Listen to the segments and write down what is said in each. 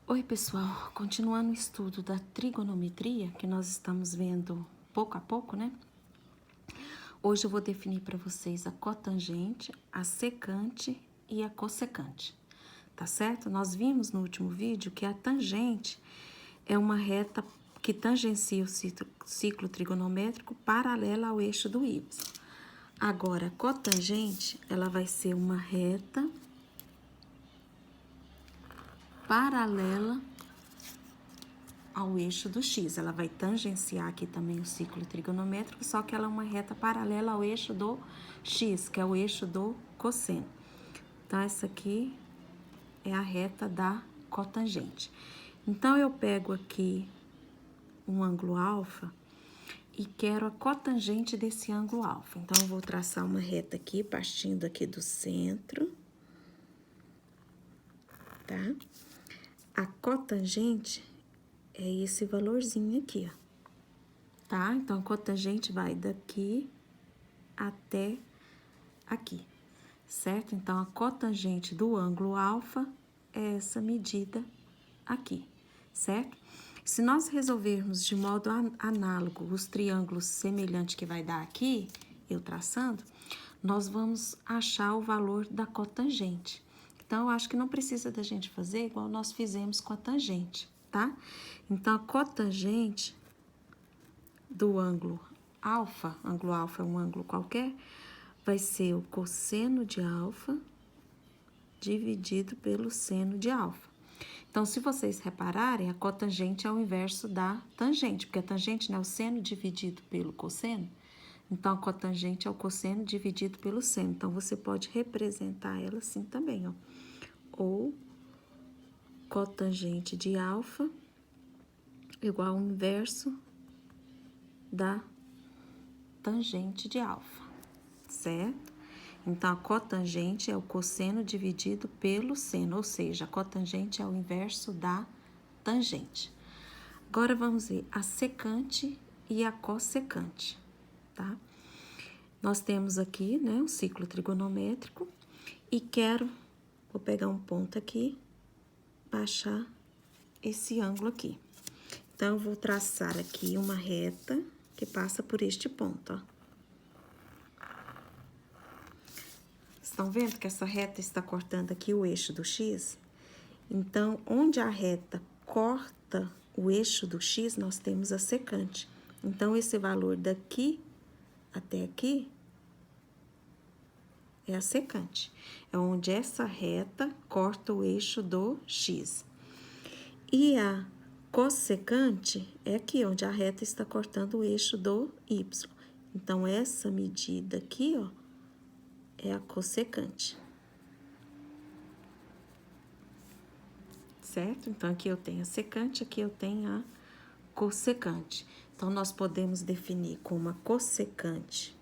Oi, pessoal. Continuando o estudo da trigonometria, que nós estamos vendo pouco a pouco, né? Hoje eu vou definir para vocês a cotangente, a secante e a cossecante, tá certo? Nós vimos no último vídeo que a tangente é uma reta que tangencia o ciclo trigonométrico paralela ao eixo do y. Agora, a cotangente, ela vai ser uma reta paralela ao eixo do x. Ela vai tangenciar aqui também o ciclo trigonométrico, só que ela é uma reta paralela ao eixo do x, que é o eixo do cosseno. Então, essa aqui é a reta da cotangente. Então, eu pego aqui um ângulo alfa e quero a cotangente desse ângulo alfa. Então, eu vou traçar uma reta aqui, partindo aqui do centro, tá? A cotangente é esse valorzinho aqui, ó. Tá? Então, a cotangente vai daqui até aqui, certo? Então, a cotangente do ângulo alfa é essa medida aqui, certo? Se nós resolvermos de modo análogo os triângulos semelhantes que vai dar aqui, eu traçando, nós vamos achar o valor da cotangente. Então, eu acho que não precisa da gente fazer igual nós fizemos com a tangente, tá? Então, a cotangente do ângulo alfa é um ângulo qualquer, vai ser o cosseno de alfa dividido pelo seno de alfa. Então, se vocês repararem, a cotangente é o inverso da tangente, porque a tangente é o seno dividido pelo cosseno. Então, a cotangente é o cosseno dividido pelo seno. Então, você pode representar ela assim também, ó. Ou cotangente de alfa igual ao inverso da tangente de alfa, certo? Então, a cotangente é o cosseno dividido pelo seno, ou seja, a cotangente é o inverso da tangente. Agora, vamos ver a secante e a cossecante, tá? Nós temos aqui, né, um ciclo trigonométrico e vou pegar um ponto aqui, baixar esse ângulo aqui. Então, eu vou traçar aqui uma reta que passa por este ponto, ó. Estão vendo que essa reta está cortando aqui o eixo do x? Então, onde a reta corta o eixo do x, nós temos a secante. Então, esse valor daqui até aqui é a secante. É onde essa reta corta o eixo do x. E a cossecante é aqui, onde a reta está cortando o eixo do y. Então, essa medida aqui, ó, é a cossecante. Certo? Então, aqui eu tenho a secante, aqui eu tenho a cossecante. Então, nós podemos definir como a cossecante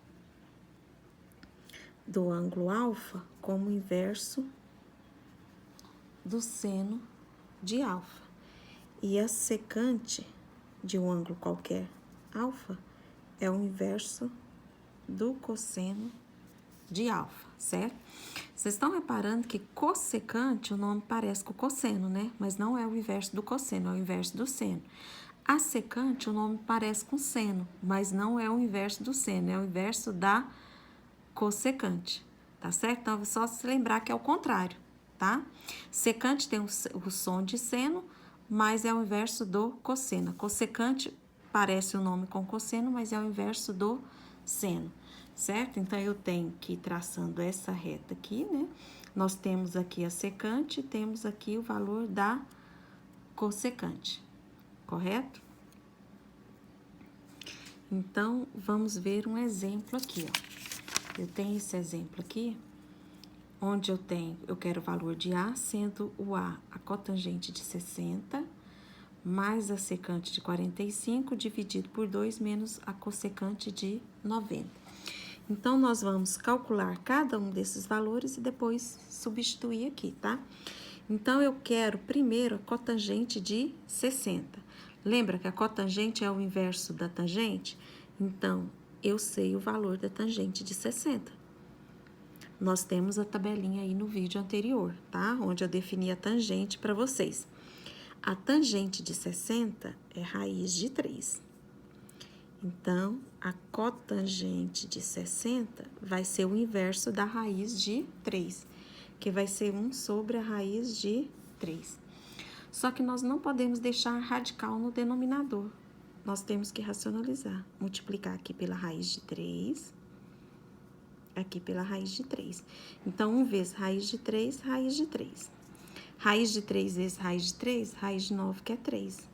do ângulo alfa como inverso do seno de alfa. E a secante de um ângulo qualquer alfa é o inverso do cosseno de alfa, certo? Vocês estão reparando que cossecante, o nome parece com cosseno, né? Mas não é o inverso do cosseno, é o inverso do seno. A secante, o nome parece com seno, mas não é o inverso do seno, é o inverso da cossecante, tá certo? Então, é só se lembrar que é o contrário, tá? Secante tem o som de seno, mas é o inverso do cosseno. Cossecante parece o nome com cosseno, mas é o inverso do seno, certo? Então, eu tenho que ir traçando essa reta aqui, né? Nós temos aqui a secante, temos aqui o valor da cossecante, correto? Então, vamos ver um exemplo aqui, ó. Eu tenho esse exemplo aqui, onde eu quero o valor de A, sendo o A a cotangente de 60, mais a secante de 45, dividido por 2, menos a cossecante de 90. Então, nós vamos calcular cada um desses valores e depois substituir aqui, tá? Então, eu quero primeiro a cotangente de 60. Lembra que a cotangente é o inverso da tangente? Então, eu sei o valor da tangente de 60. Nós temos a tabelinha aí no vídeo anterior, tá? Onde eu defini a tangente para vocês. A tangente de 60 é raiz de 3. Então, a cotangente de 60 vai ser o inverso da raiz de 3, que vai ser 1 sobre a raiz de 3. Só que nós não podemos deixar radical no denominador. Nós temos que racionalizar. Multiplicar aqui pela raiz de 3, aqui pela raiz de 3. Então, 1 vezes raiz de 3, raiz de 3. Raiz de 3 vezes raiz de 3, raiz de 9, que é 3.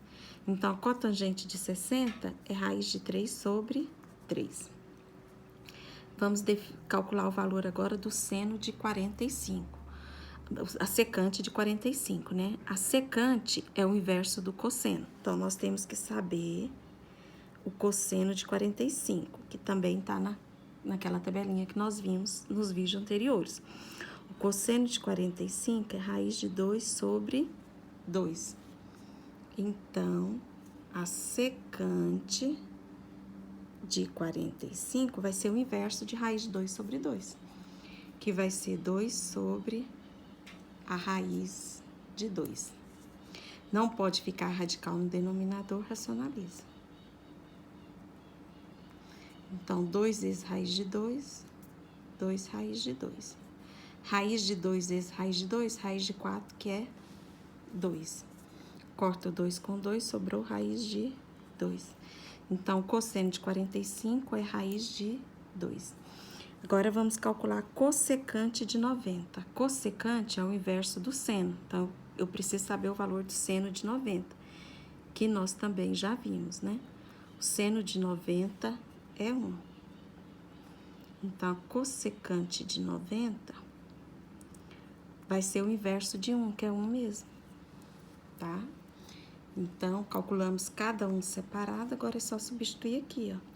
Então, a cotangente de 60 é raiz de 3 sobre 3. Vamos calcular o valor agora do seno de 45. A secante de 45, né? A secante é o inverso do cosseno. Então, nós temos que saber o cosseno de 45, que também está naquela tabelinha que nós vimos nos vídeos anteriores. O cosseno de 45 é raiz de 2 sobre 2. Então, a secante de 45 vai ser o inverso de raiz de 2 sobre 2, que vai ser 2 sobre a raiz de 2. Não pode ficar radical no denominador, racionaliza. Então, 2 vezes raiz de 2, 2 raiz de 2. Raiz de 2 vezes raiz de 2, raiz de 4, que é 2. Corta o 2 com 2, sobrou raiz de 2. Então, o cosseno de 45 é raiz de 2. Agora, vamos calcular a cossecante de 90. Cossecante é o inverso do seno. Então, eu preciso saber o valor do seno de 90, que nós também já vimos, né? O seno de 90 é 1. Então, a cossecante de 90 vai ser o inverso de 1, que é 1 mesmo, tá? Então, calculamos cada um separado, agora é só substituir aqui, ó.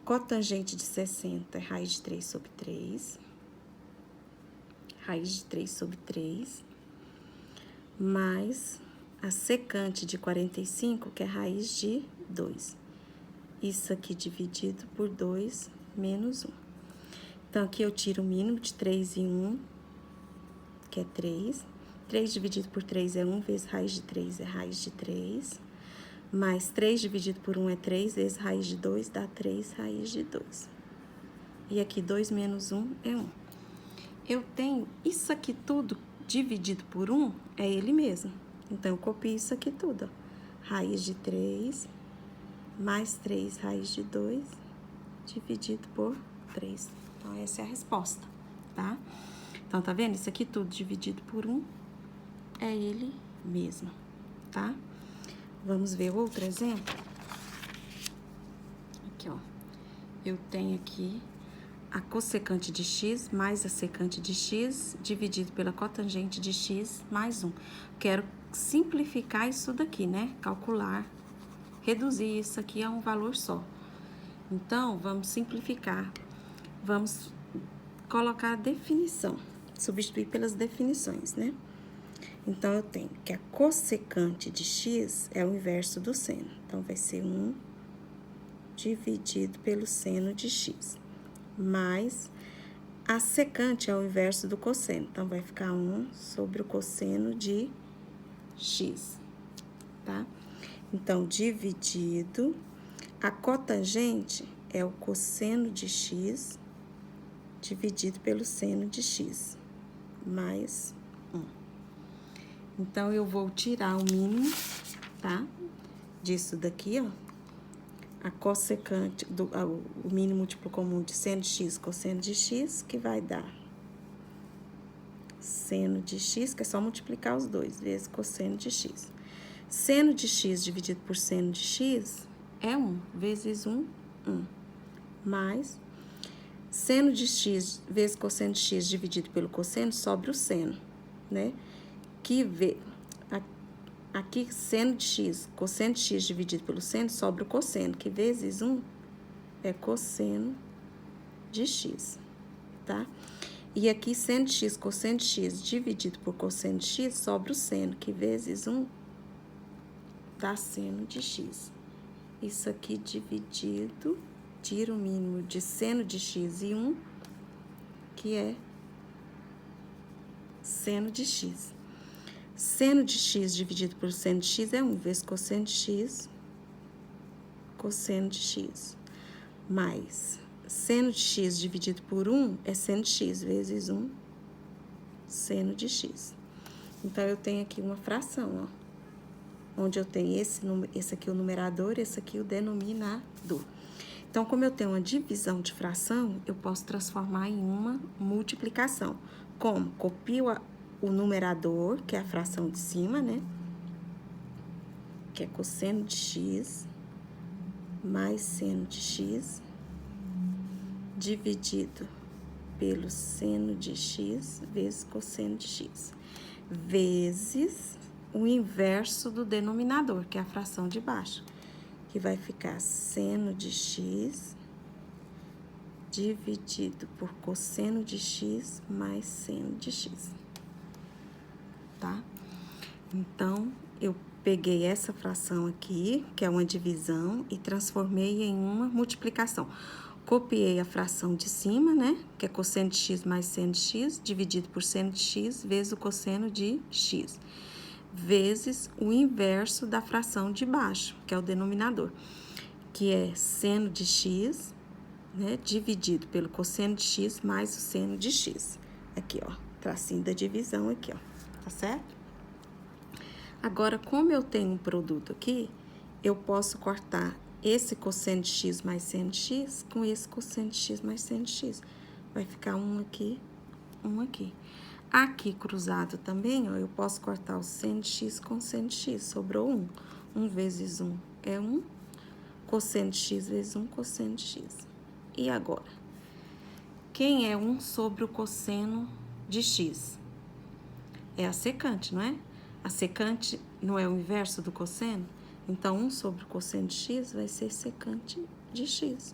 Cotangente de 60 é raiz de 3 sobre 3. Raiz de 3 sobre 3. Mais a secante de 45, que é raiz de 2. Isso aqui dividido por 2 menos 1. Então, aqui eu tiro o mínimo de 3 e 1, que é 3. 3 dividido por 3 é 1, vezes raiz de 3 é raiz de 3. Mais 3 dividido por 1 é 3, vezes raiz de 2 dá 3 raiz de 2. E aqui 2 menos 1 é 1. Eu tenho isso aqui tudo dividido por 1, é ele mesmo. Então, eu copio isso aqui tudo, ó. Raiz de 3 mais 3 raiz de 2 dividido por 3. Então, essa é a resposta, tá? Então, tá vendo? Isso aqui tudo dividido por 1 é ele mesmo, tá? Vamos ver outro exemplo? Aqui, ó. Eu tenho aqui a cossecante de x mais a secante de x dividido pela cotangente de x mais 1. Quero simplificar isso daqui, né? Calcular, reduzir isso aqui a um valor só. Então, vamos simplificar. Vamos colocar a definição, substituir pelas definições, né? Então, eu tenho que a cossecante de x é o inverso do seno. Então, vai ser 1 dividido pelo seno de x. Mais a secante é o inverso do cosseno. Então, vai ficar 1 sobre o cosseno de x, tá? Então, dividido, a cotangente é o cosseno de x dividido pelo seno de x, mais 1. Então, eu vou tirar o mínimo, tá? Disso daqui, ó. A cossecante, o mínimo múltiplo comum de seno de x, cosseno de x, que vai dar seno de x, que é só multiplicar os dois, vezes cosseno de x. Seno de x dividido por seno de x é 1, vezes 1, 1. Mais seno de x vezes cosseno de x dividido pelo cosseno, sobra o seno, né? Aqui, seno de x, cosseno de x dividido pelo seno, sobra o cosseno, que vezes 1 é cosseno de x, tá? E aqui, seno de x, cosseno de x dividido por cosseno de x, sobra o seno, que vezes 1 dá seno de x. Isso aqui dividido, tira o mínimo de seno de x e 1, que é seno de x. Seno de x dividido por seno de x é 1 vezes cosseno de x, mais seno de x dividido por 1 é seno de x vezes 1 seno de x. Então, eu tenho aqui uma fração, ó, onde eu tenho esse aqui o numerador, esse aqui o denominador. Então, como eu tenho uma divisão de fração, eu posso transformar em uma multiplicação. Como? Copio o numerador, que é a fração de cima, né? Que é cosseno de x mais seno de x, dividido pelo seno de x vezes cosseno de x, vezes o inverso do denominador, que é a fração de baixo, que vai ficar seno de x dividido por cosseno de x mais seno de x, tá? Então, eu peguei essa fração aqui, que é uma divisão, e transformei em uma multiplicação. Copiei a fração de cima, né? Que é cosseno de x mais seno de x, dividido por seno de x, vezes o cosseno de x, vezes o inverso da fração de baixo, que é o denominador, que é seno de x, né? Dividido pelo cosseno de x mais o seno de x. Aqui, ó, tracinho da divisão aqui, ó, tá certo? Agora, como eu tenho um produto aqui, eu posso cortar esse cosseno de x mais seno de x com esse cosseno de x mais seno de x. Vai ficar um aqui, um aqui. Aqui, cruzado também, ó, eu posso cortar o seno de x com seno de x. Sobrou 1. 1 vezes 1 é 1. Cosseno de x vezes 1, cosseno de x. E agora? Quem é 1 sobre o cosseno de x? É a secante, não é? A secante não é o inverso do cosseno? Então, 1 sobre o cosseno de x vai ser secante de x.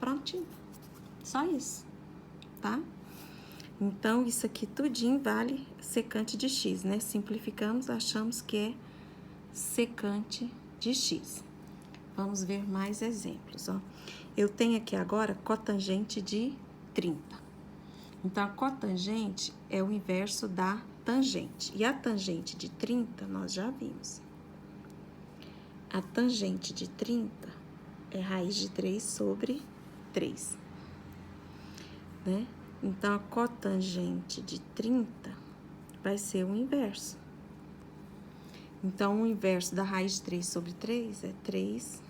Prontinho. Só isso, tá? Então, isso aqui tudinho vale secante de x, né? Simplificamos, achamos que é secante de x. Vamos ver mais exemplos, ó. Eu tenho aqui agora cotangente de 30. Então, a cotangente é o inverso da tangente. E a tangente de 30, nós já vimos. A tangente de 30 é raiz de 3 sobre 3, né? Então, a cotangente de 30 vai ser o inverso. Então, o inverso da raiz de 3 sobre 3 é 3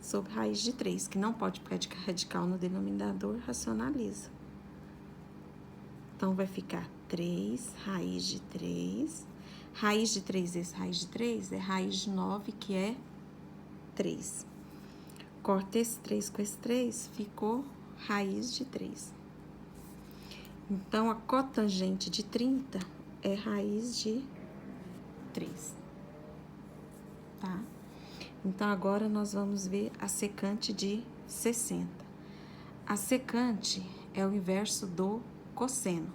sobre raiz de 3, que não pode ficar de radical no denominador, racionaliza. Então, vai ficar 3 raiz de 3. Raiz de 3 vezes raiz de 3 é raiz de 9, que é 3. Corta esse 3 com esse 3, ficou raiz de 3. Então, a cotangente de 30 é raiz de 3, tá? Então, agora nós vamos ver a secante de 60. A secante é o inverso do cosseno.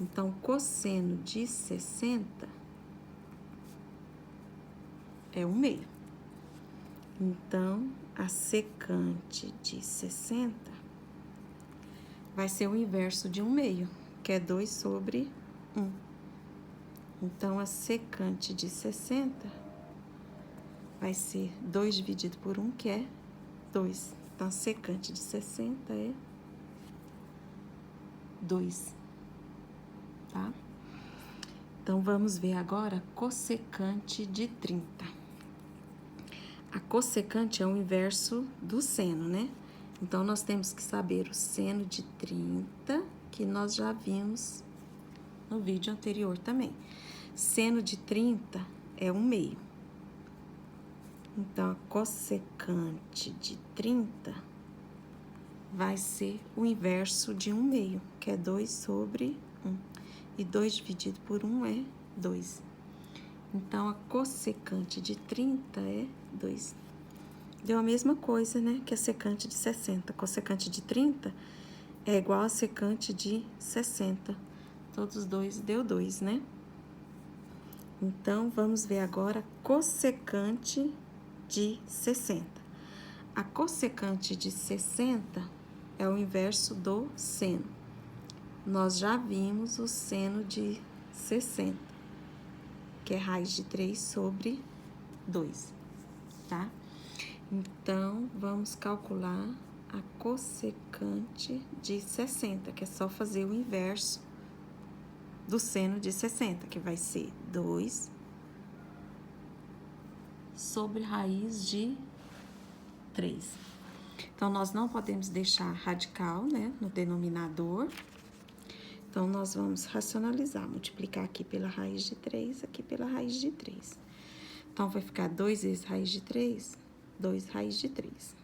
Então, cosseno de 60 é 1/2. Então, a secante de 60 vai ser o inverso de 1/2, que é 2 sobre 1. Então, a secante de 60 vai ser 2 dividido por 1, que é 2. Então, a secante de 60 é 2, tá? Então, vamos ver agora cossecante de 30. A cossecante é o inverso do seno, né? Então, nós temos que saber o seno de 30, que nós já vimos no vídeo anterior também. Seno de 30 é 1/2. Então, a cossecante de 30 vai ser o inverso de 1/2, que é 2 sobre 1. E 2 dividido por 1 é 2. Então, a cossecante de 30 é 2. Deu a mesma coisa, né, que a secante de 60. A cossecante de 30 é igual a secante de 60. Todos os dois deu 2, né? Então, vamos ver agora a cossecante de 60. A cossecante de 60 é o inverso do seno. Nós já vimos o seno de 60, que é raiz de 3 sobre 2, tá? Então, vamos calcular a cossecante de 60, que é só fazer o inverso do seno de 60, que vai ser 2 sobre raiz de 3. Então, nós não podemos deixar radical, né, no denominador. Então, nós vamos racionalizar, multiplicar aqui pela raiz de 3, aqui pela raiz de 3. Então, vai ficar 2 vezes raiz de 3, 2 raiz de 3.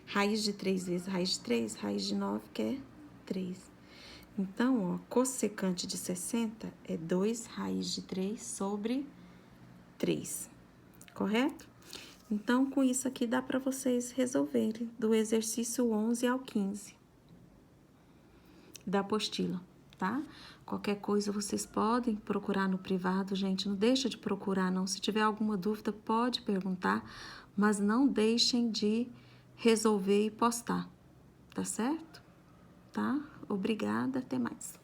Raiz de 3 vezes raiz de 3, raiz de 9, que é 3. Então, ó, cossecante de 60 é 2 raiz de 3 sobre 3, correto? Então, com isso aqui, dá para vocês resolverem do exercício 11 ao 15 da apostila, tá? Qualquer coisa, vocês podem procurar no privado, gente, não deixa de procurar, não. Se tiver alguma dúvida, pode perguntar, mas não deixem de resolver e postar, tá certo? Tá? Obrigada, até mais.